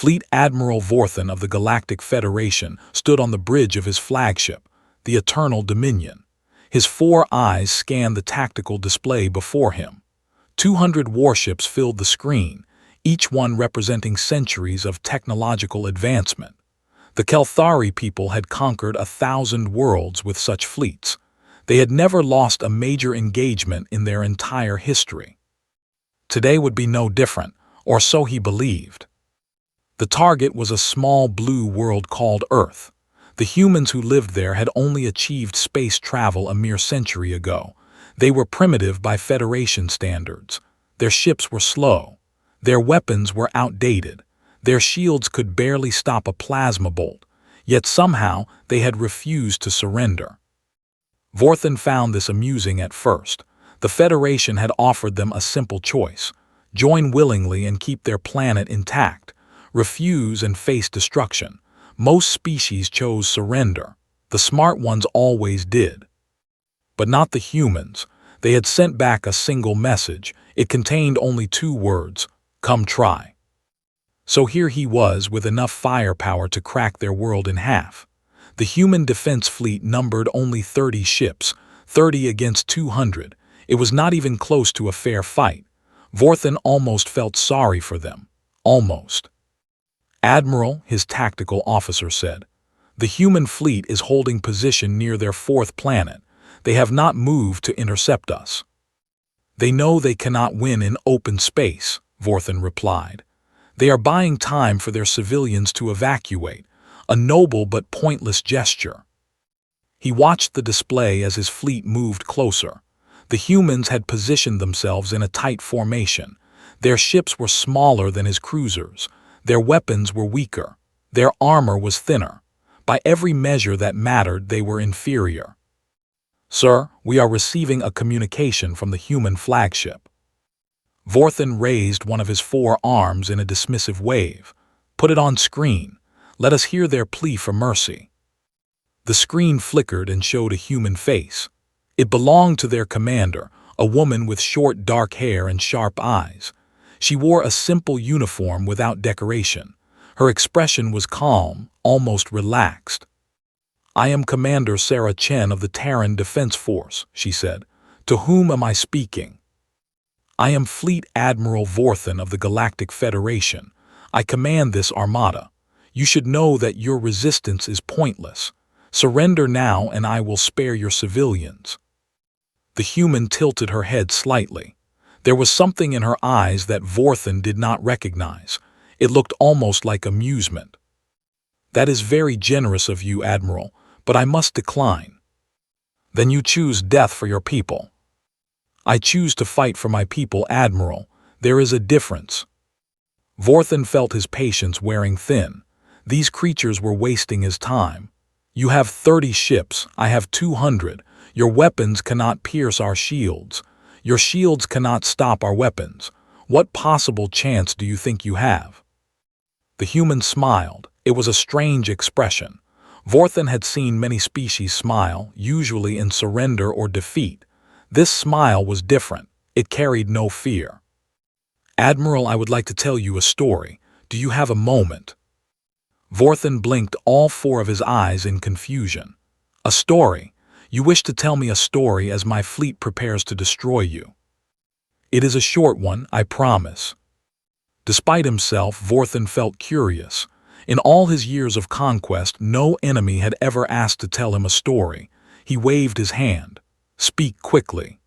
Fleet Admiral Vorthan of the Galactic Federation stood on the bridge of his flagship, the Eternal Dominion. His 4 eyes scanned the tactical display before him. 200 warships filled the screen, each one representing centuries of technological advancement. The Kelthari people had conquered 1,000 worlds with such fleets. They had never lost a major engagement in their entire history. Today would be no different, or so he believed. The target was a small blue world called Earth. The humans who lived there had only achieved space travel a mere century ago. They were primitive by Federation standards. Their ships were slow. Their weapons were outdated. Their shields could barely stop a plasma bolt, yet somehow they had refused to surrender. Vorthan found this amusing at first. The Federation had offered them a simple choice: join willingly and keep their planet intact, refuse and face destruction. Most species chose surrender. The smart ones always did. But not the humans. They had sent back a single message. It contained only 2 words: come try. So here he was with enough firepower to crack their world in half. The human defense fleet numbered only 30 ships, 30 against 200. It was not even close to a fair fight. Vorthan almost felt sorry for them. Almost. Admiral, his tactical officer said, the human fleet is holding position near their 4th planet. They have not moved to intercept us. They know they cannot win in open space, Vorthan replied. They are buying time for their civilians to evacuate, a noble but pointless gesture. He watched the display as his fleet moved closer. The humans had positioned themselves in a tight formation. Their ships were smaller than his cruisers. Their weapons were weaker. Their armor was thinner. By every measure that mattered, they were inferior. Sir, we are receiving a communication from the human flagship. Vorthan raised one of his 4 arms in a dismissive wave. Put it on screen. Let us hear their plea for mercy. The screen flickered and showed a human face. It belonged to their commander, a woman with short dark hair and sharp eyes. She wore a simple uniform without decoration. Her expression was calm, almost relaxed. I am Commander Sarah Chen of the Terran Defense Force, she said. To whom am I speaking? I am Fleet Admiral Vorthan of the Galactic Federation. I command this armada. You should know that your resistance is pointless. Surrender now and I will spare your civilians. The human tilted her head slightly. There was something in her eyes that Vorthan did not recognize. It looked almost like amusement. That is very generous of you, Admiral, but I must decline. Then you choose death for your people. I choose to fight for my people, Admiral. There is a difference. Vorthan felt his patience wearing thin. These creatures were wasting his time. You have 30 ships, I have 200. Your weapons cannot pierce our shields. Your shields cannot stop our weapons. What possible chance do you think you have? The human smiled. It was a strange expression. Vorthan had seen many species smile, usually in surrender or defeat. This smile was different. It carried no fear. Admiral, I would like to tell you a story. Do you have a moment? Vorthan blinked all 4 of his eyes in confusion. A story? You wish to tell me a story as my fleet prepares to destroy you. It is a short one, I promise. Despite himself, Vorthan felt curious. In all his years of conquest, no enemy had ever asked to tell him a story. He waved his hand. Speak quickly.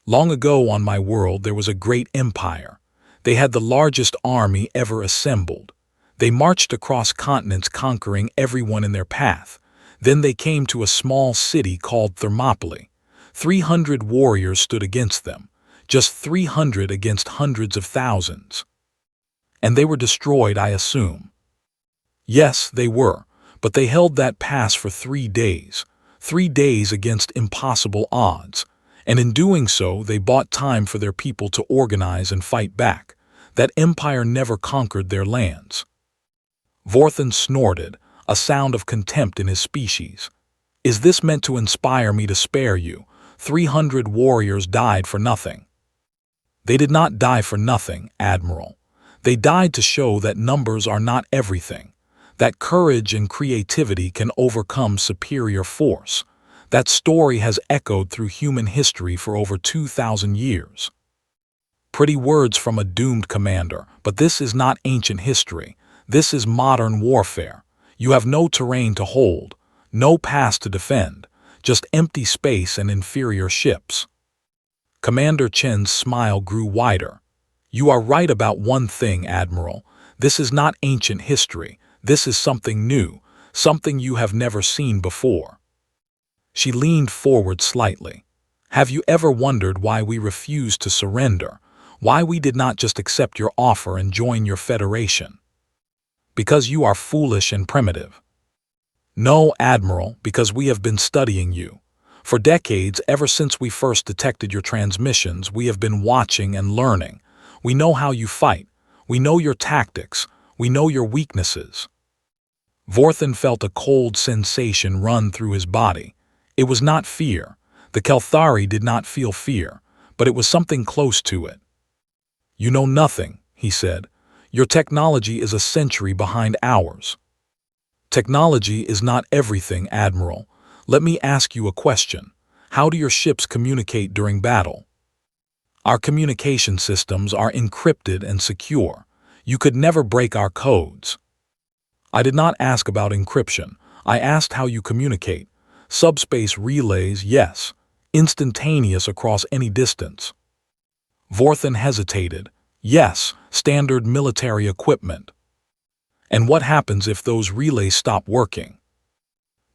Long ago on my world there was a great empire. They had the largest army ever assembled. They marched across continents conquering everyone in their path. Then they came to a small city called Thermopylae. 300 warriors stood against them. Just 300 against hundreds of thousands. And they were destroyed, I assume. Yes, they were, but they held that pass for 3 days. 3 days against impossible odds, and in doing so they bought time for their people to organize and fight back. That empire never conquered their lands. Vorthan snorted, a sound of contempt in his species. Is this meant to inspire me to spare you? 300 warriors died for nothing. They did not die for nothing, Admiral. They died to show that numbers are not everything, that courage and creativity can overcome superior force. That story has echoed through human history for over 2,000 years. Pretty words from a doomed commander, but this is not ancient history. This is modern warfare. You have no terrain to hold, no pass to defend, just empty space and inferior ships. Commander Chen's smile grew wider. You are right about one thing, Admiral. This is not ancient history. This is something new, something you have never seen before. She leaned forward slightly. Have you ever wondered why we refused to surrender? Why we did not just accept your offer and join your federation? Because you are foolish and primitive. No, Admiral, because we have been studying you. For decades, ever since we first detected your transmissions, we have been watching and learning. We know how you fight. We know your tactics. We know your weaknesses. Vorthan felt a cold sensation run through his body. It was not fear. The Kelthari did not feel fear, but it was something close to it. You know nothing, he said. Your technology is a century behind ours. Technology is not everything, Admiral. Let me ask you a question. How do your ships communicate during battle? Our communication systems are encrypted and secure. You could never break our codes. I did not ask about encryption. I asked how you communicate. Subspace relays, yes. Instantaneous across any distance. Vorthan hesitated. Yes, standard military equipment. And what happens if those relays stop working?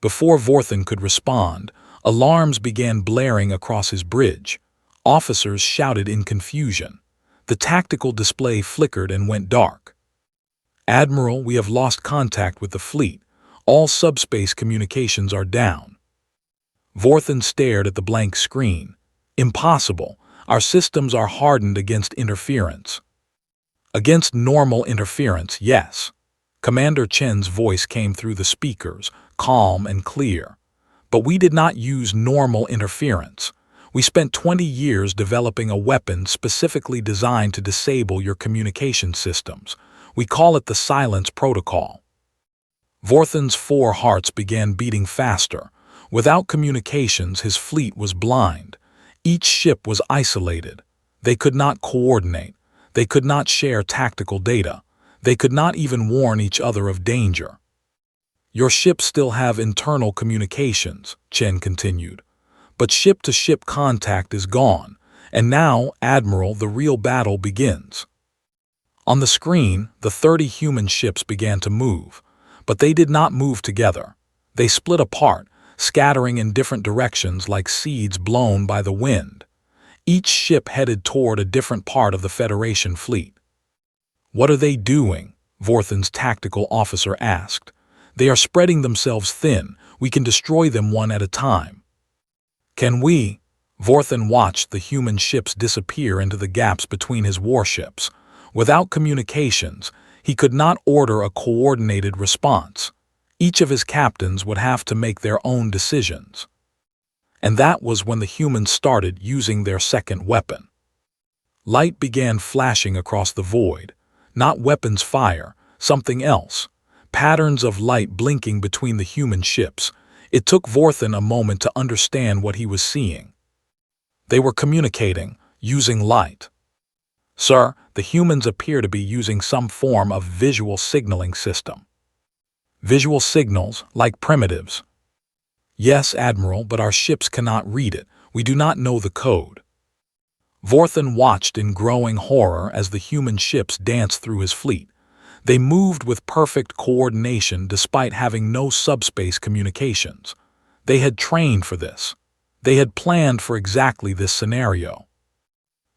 Before Vorthan could respond, alarms began blaring across his bridge. Officers shouted in confusion. The tactical display flickered and went dark. Admiral, we have lost contact with the fleet. All subspace communications are down. Vorthan stared at the blank screen. Impossible. Our systems are hardened against interference. Against normal interference, yes. Commander Chen's voice came through the speakers, calm and clear. But we did not use normal interference. We spent 20 years developing a weapon specifically designed to disable your communication systems. We call it the Silence Protocol. Vorthan's 4 hearts began beating faster. Without communications, his fleet was blind. Each ship was isolated. They could not coordinate. They could not share tactical data. They could not even warn each other of danger. Your ships still have internal communications, Chen continued. But ship-to-ship contact is gone, and now, Admiral, the real battle begins. On the screen, the 30 human ships began to move, but they did not move together. They split apart, scattering in different directions like seeds blown by the wind. Each ship headed toward a different part of the Federation fleet. What are they doing? Vorthan's tactical officer asked. They are spreading themselves thin. We can destroy them one at a time. Can we? Vorthan watched the human ships disappear into the gaps between his warships. Without communications, he could not order a coordinated response. Each of his captains would have to make their own decisions. And that was when the humans started using their second weapon. Light began flashing across the void. Not weapons fire, something else. Patterns of light blinking between the human ships. It took Vorthan a moment to understand what he was seeing. They were communicating, using light. Sir, the humans appear to be using some form of visual signaling system. Visual signals, like primitives. Yes, Admiral, but our ships cannot read it. We do not know the code. Vorthan watched in growing horror as the human ships danced through his fleet. They moved with perfect coordination despite having no subspace communications. They had trained for this. They had planned for exactly this scenario.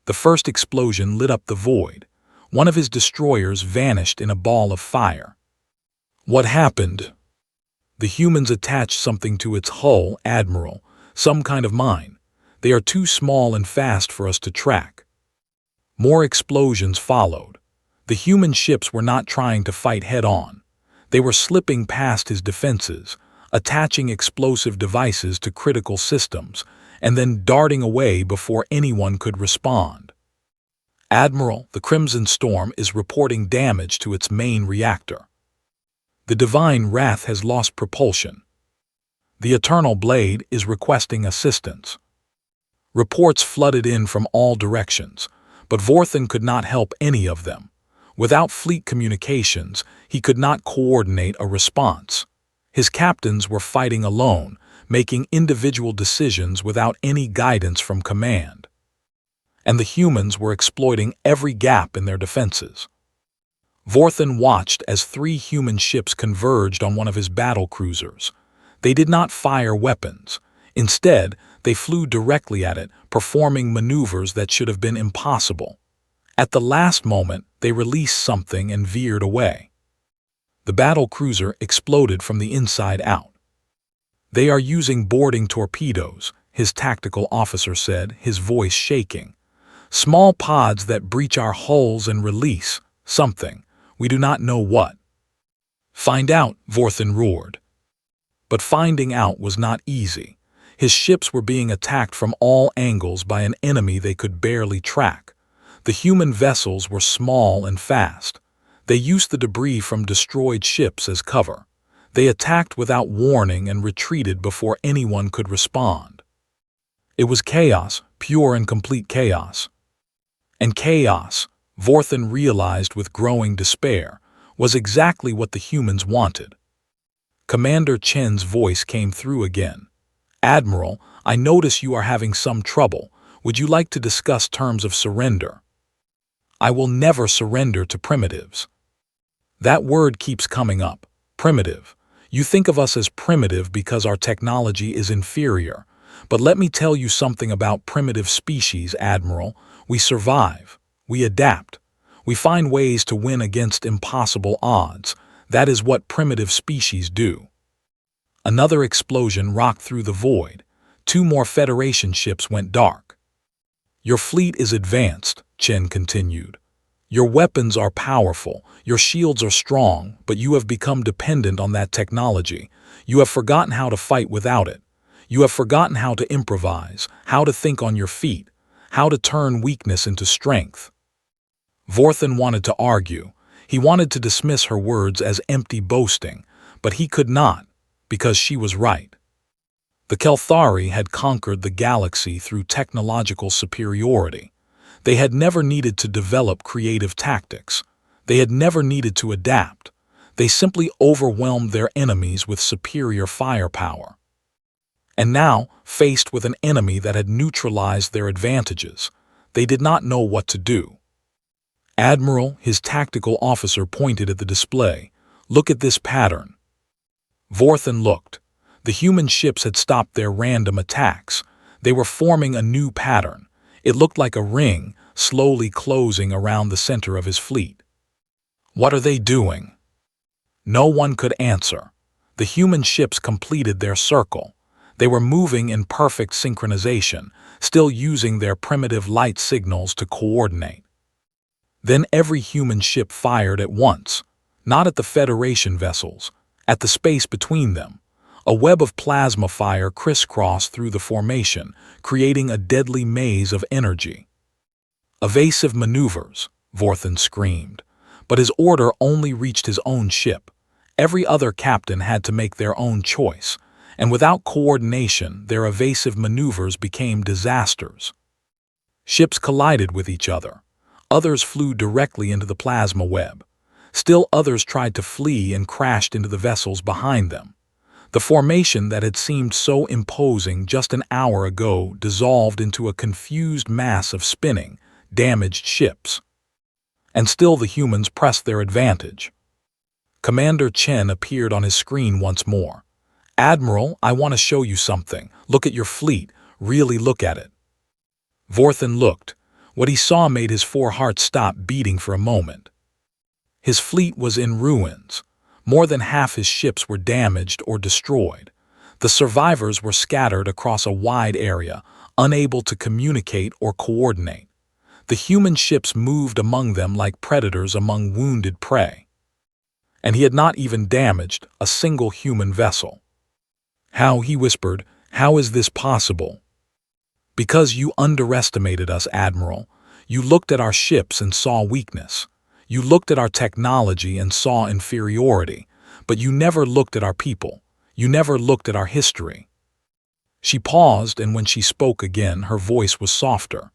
The first explosion lit up the void. One of his destroyers vanished in a ball of fire. What happened? The humans attached something to its hull, Admiral, some kind of mine. They are too small and fast for us to track. More explosions followed. The human ships were not trying to fight head-on. They were slipping past his defenses, attaching explosive devices to critical systems, and then darting away before anyone could respond. Admiral, the Crimson Storm is reporting damage to its main reactor. The Divine Wrath has lost propulsion. The Eternal Blade is requesting assistance. Reports flooded in from all directions, but Vorthen could not help any of them. Without fleet communications, he could not coordinate a response. His captains were fighting alone, making individual decisions without any guidance from command. And the humans were exploiting every gap in their defenses. Vorthen watched as 3 human ships converged on one of his battle cruisers. They did not fire weapons. Instead, they flew directly at it, performing maneuvers that should have been impossible. At the last moment, they released something and veered away. The battle cruiser exploded from the inside out. "They are using boarding torpedoes," his tactical officer said, his voice shaking. "Small pods that breach our hulls and release something. We do not know what." "Find out," Vorthen roared. But finding out was not easy. His ships were being attacked from all angles by an enemy they could barely track. The human vessels were small and fast. They used the debris from destroyed ships as cover. They attacked without warning and retreated before anyone could respond. It was chaos, pure and complete chaos. And chaos, Vorthen realized with growing despair, was exactly what the humans wanted. Commander Chen's voice came through again. "Admiral, I notice you are having some trouble. Would you like to discuss terms of surrender?" "I will never surrender to primitives." That word keeps coming up. Primitive. You think of us as primitive because our technology is inferior. But let me tell you something about primitive species, Admiral. We survive. We adapt. We find ways to win against impossible odds. That is what primitive species do. Another explosion rocked through the void. 2 more Federation ships went dark. "Your fleet is advanced," Chen continued. "Your weapons are powerful, your shields are strong, but you have become dependent on that technology. You have forgotten how to fight without it. You have forgotten how to improvise, how to think on your feet, how to turn weakness into strength." Vorthen wanted to argue. He wanted to dismiss her words as empty boasting, but he could not, because she was right. The Kelthari had conquered the galaxy through technological superiority. They had never needed to develop creative tactics. They had never needed to adapt. They simply overwhelmed their enemies with superior firepower. And now, faced with an enemy that had neutralized their advantages, they did not know what to do. "Admiral," his tactical officer pointed at the display. "Look at this pattern." Vorthen looked. The human ships had stopped their random attacks. They were forming a new pattern. It looked like a ring, slowly closing around the center of his fleet. "What are they doing?" No one could answer. The human ships completed their circle. They were moving in perfect synchronization, still using their primitive light signals to coordinate. Then every human ship fired at once, not at the Federation vessels, at the space between them. A web of plasma fire crisscrossed through the formation, creating a deadly maze of energy. "Evasive maneuvers," Vorthen screamed. But his order only reached his own ship. Every other captain had to make their own choice, and without coordination, their evasive maneuvers became disasters. Ships collided with each other. Others flew directly into the plasma web. Still others tried to flee and crashed into the vessels behind them. The formation that had seemed so imposing just an hour ago dissolved into a confused mass of spinning, damaged ships. And still the humans pressed their advantage. Commander Chen appeared on his screen once more. "Admiral, I want to show you something. Look at your fleet. Really look at it." Vorthen looked. What he saw made his foreheart stop beating for a moment. His fleet was in ruins. More than half his ships were damaged or destroyed. The survivors were scattered across a wide area, unable to communicate or coordinate. The human ships moved among them like predators among wounded prey. And he had not even damaged a single human vessel. "How," he whispered, "how is this possible?" "Because you underestimated us, Admiral. You looked at our ships and saw weakness. You looked at our technology and saw inferiority, but you never looked at our people. You never looked at our history." She paused, and when she spoke again, her voice was softer.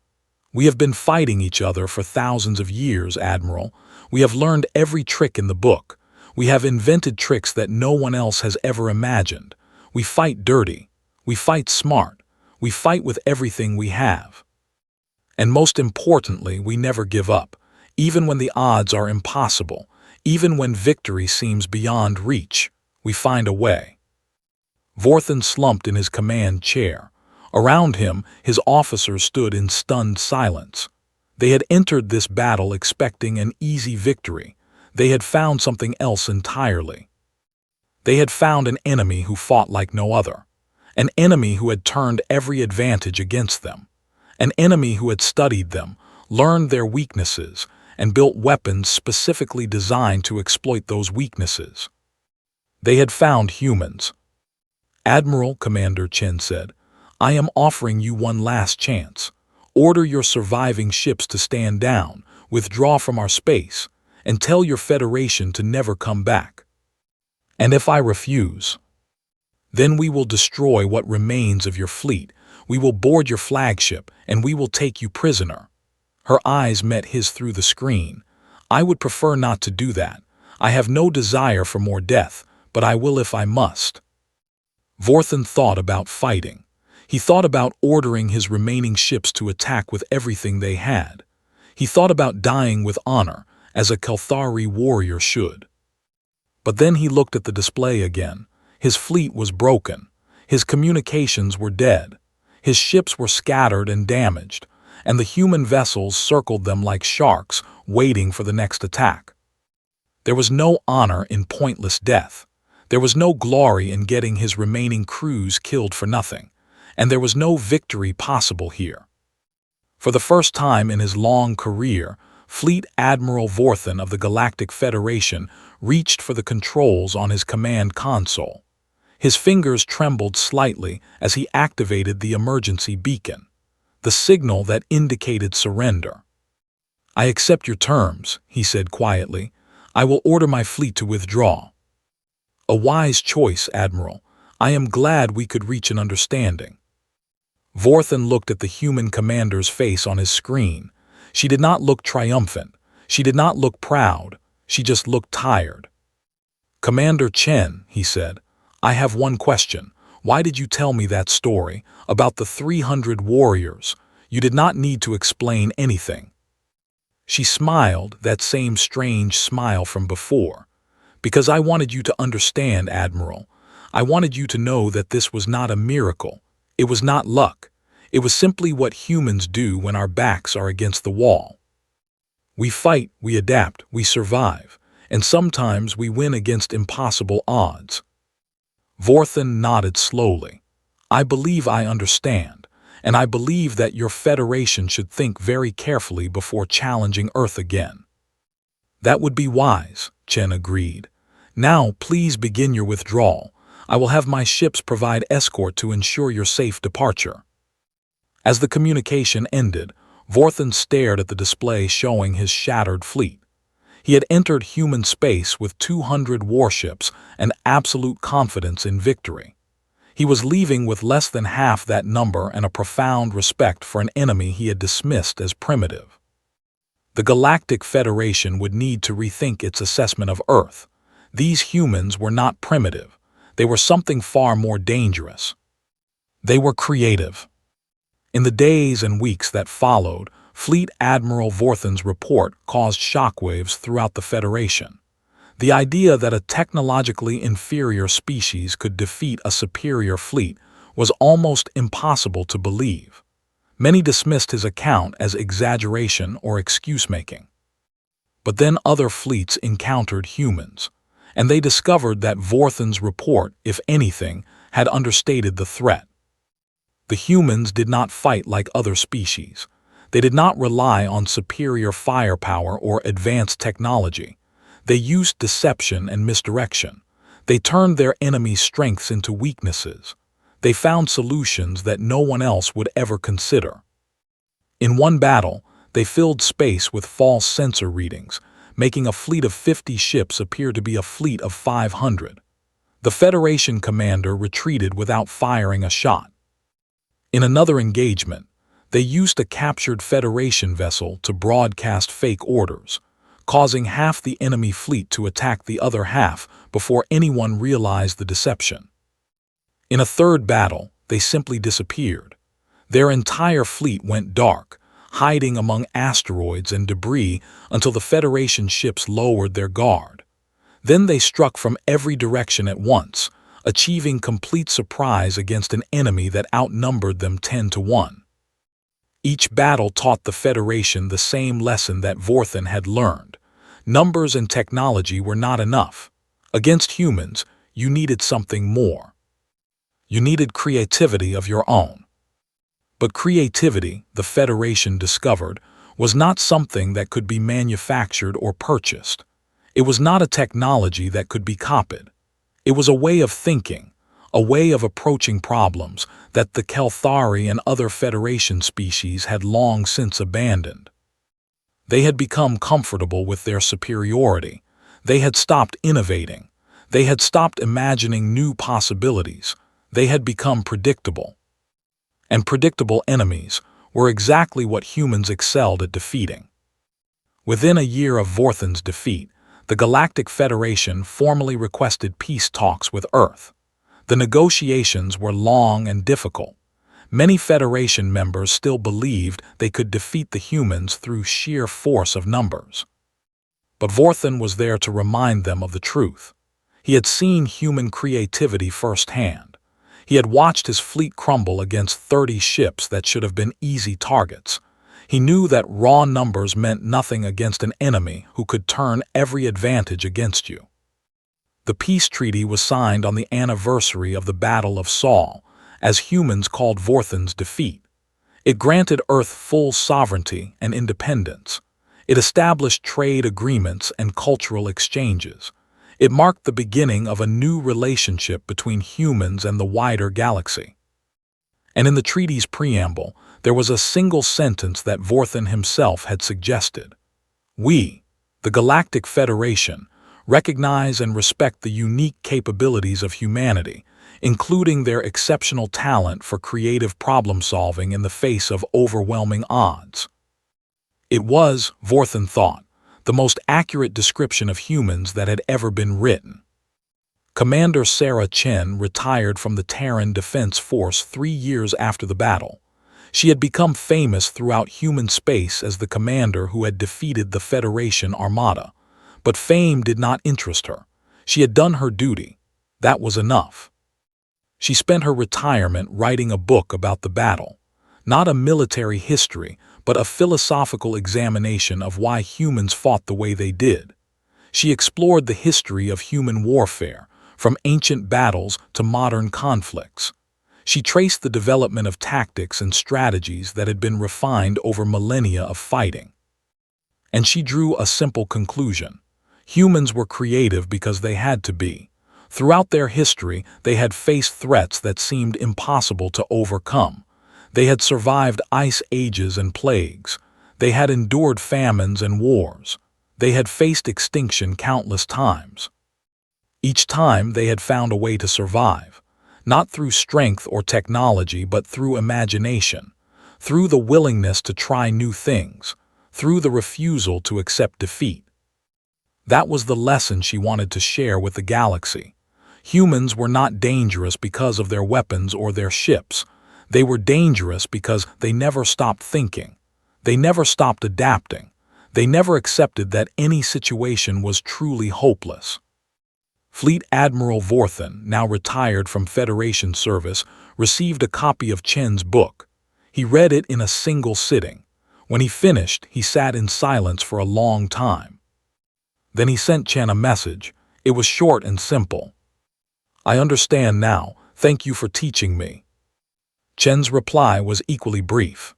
"We have been fighting each other for thousands of years, Admiral. We have learned every trick in the book. We have invented tricks that no one else has ever imagined. We fight dirty. We fight smart. We fight with everything we have. And most importantly, we never give up, even when the odds are impossible, even when victory seems beyond reach. We find a way." Vorthan slumped in his command chair. Around him, his officers stood in stunned silence. They had entered this battle expecting an easy victory. They had found something else entirely. They had found an enemy who fought like no other, an enemy who had turned every advantage against them, an enemy who had studied them, learned their weaknesses, and built weapons specifically designed to exploit those weaknesses. They had found humans. "Admiral," Commander Chen said, "I am offering you one last chance. Order your surviving ships to stand down, withdraw from our space, and tell your Federation to never come back. And if I refuse, then we will destroy what remains of your fleet, we will board your flagship, and we will take you prisoner." Her eyes met his through the screen. "I would prefer not to do that. I have no desire for more death, but I will if I must." Vorthan thought about fighting. He thought about ordering his remaining ships to attack with everything they had. He thought about dying with honor, as a Kelthari warrior should. But then he looked at the display again. His fleet was broken. His communications were dead. His ships were scattered and damaged, and the human vessels circled them like sharks, waiting for the next attack. There was no honor in pointless death. There was no glory in getting his remaining crews killed for nothing, and there was no victory possible here. For the first time in his long career, Fleet Admiral Vorthan of the Galactic Federation reached for the controls on his command console. His fingers trembled slightly as he activated the emergency beacon, the signal that indicated surrender. "I accept your terms," he said quietly. "I will order my fleet to withdraw." "A wise choice, Admiral. I am glad we could reach an understanding." Vorthan looked at the human commander's face on his screen. She did not look triumphant. She did not look proud. She just looked tired. "Commander Chen," he said, "I have one question. Why did you tell me that story about the 300 warriors? You did not need to explain anything." She smiled, that same strange smile from before. "Because I wanted you to understand, Admiral. I wanted you to know that this was not a miracle. It was not luck. It was simply what humans do when our backs are against the wall. We fight, we adapt, we survive, and sometimes we win against impossible odds." Vorthan nodded slowly. "I believe I understand, and I believe that your Federation should think very carefully before challenging Earth again." "That would be wise," Chen agreed. "Now, please begin your withdrawal. I will have my ships provide escort to ensure your safe departure." As the communication ended, Vorthan stared at the display showing his shattered fleet. He had entered human space with 200 warships and absolute confidence in victory. He was leaving with less than half that number and a profound respect for an enemy he had dismissed as primitive. The Galactic Federation would need to rethink its assessment of Earth. These humans were not primitive. They were something far more dangerous. They were creative. In the days and weeks that followed, Fleet Admiral Vorthan's report caused shockwaves throughout the Federation. The idea that a technologically inferior species could defeat a superior fleet was almost impossible to believe. Many dismissed his account as exaggeration or excuse-making. But then other fleets encountered humans, and they discovered that Vorthan's report, if anything, had understated the threat. The humans did not fight like other species. They did not rely on superior firepower or advanced technology. They used deception and misdirection. They turned their enemies' strengths into weaknesses. They found solutions that no one else would ever consider. In one battle, They filled space with false sensor readings, making a fleet of 50 ships appear to be a fleet of 500. The Federation commander retreated without firing a shot. In another engagement, they used a captured Federation vessel to broadcast fake orders, causing half the enemy fleet to attack the other half before anyone realized the deception. In a third battle, they simply disappeared. Their entire fleet went dark, hiding among asteroids and debris until the Federation ships lowered their guard. Then they struck from every direction at once, achieving complete surprise against an enemy that outnumbered them 10-1. Each battle taught the Federation the same lesson that Vorthan had learned. Numbers and technology were not enough. Against humans, you needed something more. You needed creativity of your own. But creativity, the Federation discovered, was not something that could be manufactured or purchased. It was not a technology that could be copied. It was a way of thinking, a way of approaching problems that the Kelthari and other Federation species had long since abandoned. They had become comfortable with their superiority. They had stopped innovating. They had stopped imagining new possibilities. They had become predictable. And predictable enemies were exactly what humans excelled at defeating. Within a year of Vorthan's defeat, the Galactic Federation formally requested peace talks with Earth. The negotiations were long and difficult. Many Federation members still believed they could defeat the humans through sheer force of numbers. But Vorthan was there to remind them of the truth. He had seen human creativity firsthand. He had watched his fleet crumble against 30 ships that should have been easy targets. He knew that raw numbers meant nothing against an enemy who could turn every advantage against you. The peace treaty was signed on the anniversary of the Battle of Sol, as humans called Vorthan's defeat. It granted Earth full sovereignty and independence. It established trade agreements and cultural exchanges. It marked the beginning of a new relationship between humans and the wider galaxy. And in the treaty's preamble, there was a single sentence that Vorthan himself had suggested. We, the Galactic Federation, recognize and respect the unique capabilities of humanity, including their exceptional talent for creative problem-solving in the face of overwhelming odds. It was, Vorthan thought, the most accurate description of humans that had ever been written. Commander Sarah Chen retired from the Terran Defense Force 3 years after the battle. She had become famous throughout human space as the commander who had defeated the Federation Armada. But fame did not interest her. She had done her duty. That was enough. She spent her retirement writing a book about the battle. Not a military history, but a philosophical examination of why humans fought the way they did. She explored the history of human warfare, from ancient battles to modern conflicts. She traced the development of tactics and strategies that had been refined over millennia of fighting. And she drew a simple conclusion. Humans were creative because they had to be. Throughout their history, they had faced threats that seemed impossible to overcome. They had survived ice ages and plagues. They had endured famines and wars. They had faced extinction countless times. Each time they had found a way to survive, not through strength or technology, but through imagination, through the willingness to try new things, through the refusal to accept defeat. That was the lesson she wanted to share with the galaxy. Humans were not dangerous because of their weapons or their ships. They were dangerous because they never stopped thinking. They never stopped adapting. They never accepted that any situation was truly hopeless. Fleet Admiral Vorthan, now retired from Federation service, received a copy of Chen's book. He read it in a single sitting. When he finished, he sat in silence for a long time. Then he sent Chen a message. It was short and simple. I understand now. Thank you for teaching me. Chen's reply was equally brief.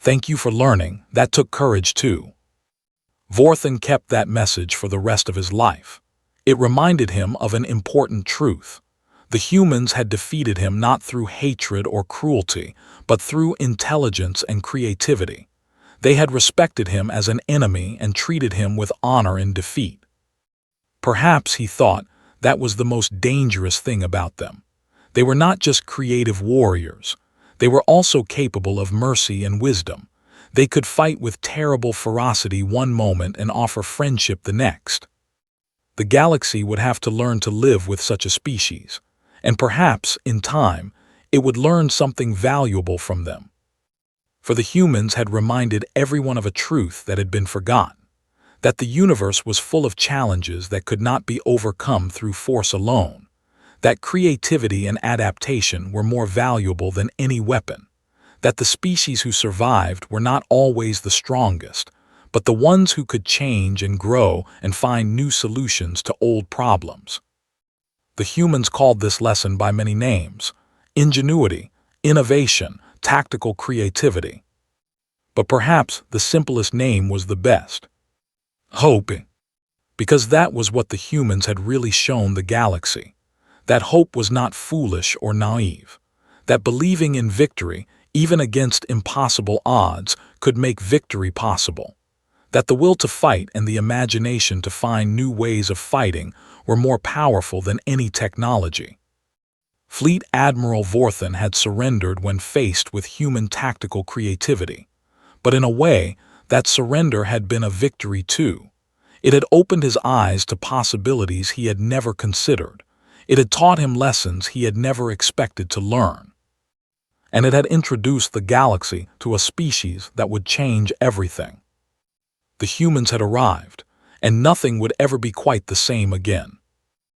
Thank you for learning. That took courage too. Vorthan kept that message for the rest of his life. It reminded him of an important truth. The humans had defeated him not through hatred or cruelty, but through intelligence and creativity. They had respected him as an enemy and treated him with honor in defeat. Perhaps, he thought, that was the most dangerous thing about them. They were not just creative warriors. They were also capable of mercy and wisdom. They could fight with terrible ferocity one moment and offer friendship the next. The galaxy would have to learn to live with such a species, and perhaps, in time, it would learn something valuable from them. For the humans had reminded everyone of a truth that had been forgotten, that the universe was full of challenges that could not be overcome through force alone, that creativity and adaptation were more valuable than any weapon, that the species who survived were not always the strongest, but the ones who could change and grow and find new solutions to old problems. The humans called this lesson by many names: ingenuity, innovation, tactical creativity. But perhaps the simplest name was the best: hope. Because that was what the humans had really shown the galaxy. That hope was not foolish or naive. That believing in victory, even against impossible odds, could make victory possible. That the will to fight and the imagination to find new ways of fighting were more powerful than any technology. Fleet Admiral Vorthan had surrendered when faced with human tactical creativity. But in a way, that surrender had been a victory too. It had opened his eyes to possibilities he had never considered. It had taught him lessons he had never expected to learn. And it had introduced the galaxy to a species that would change everything. The humans had arrived, and nothing would ever be quite the same again.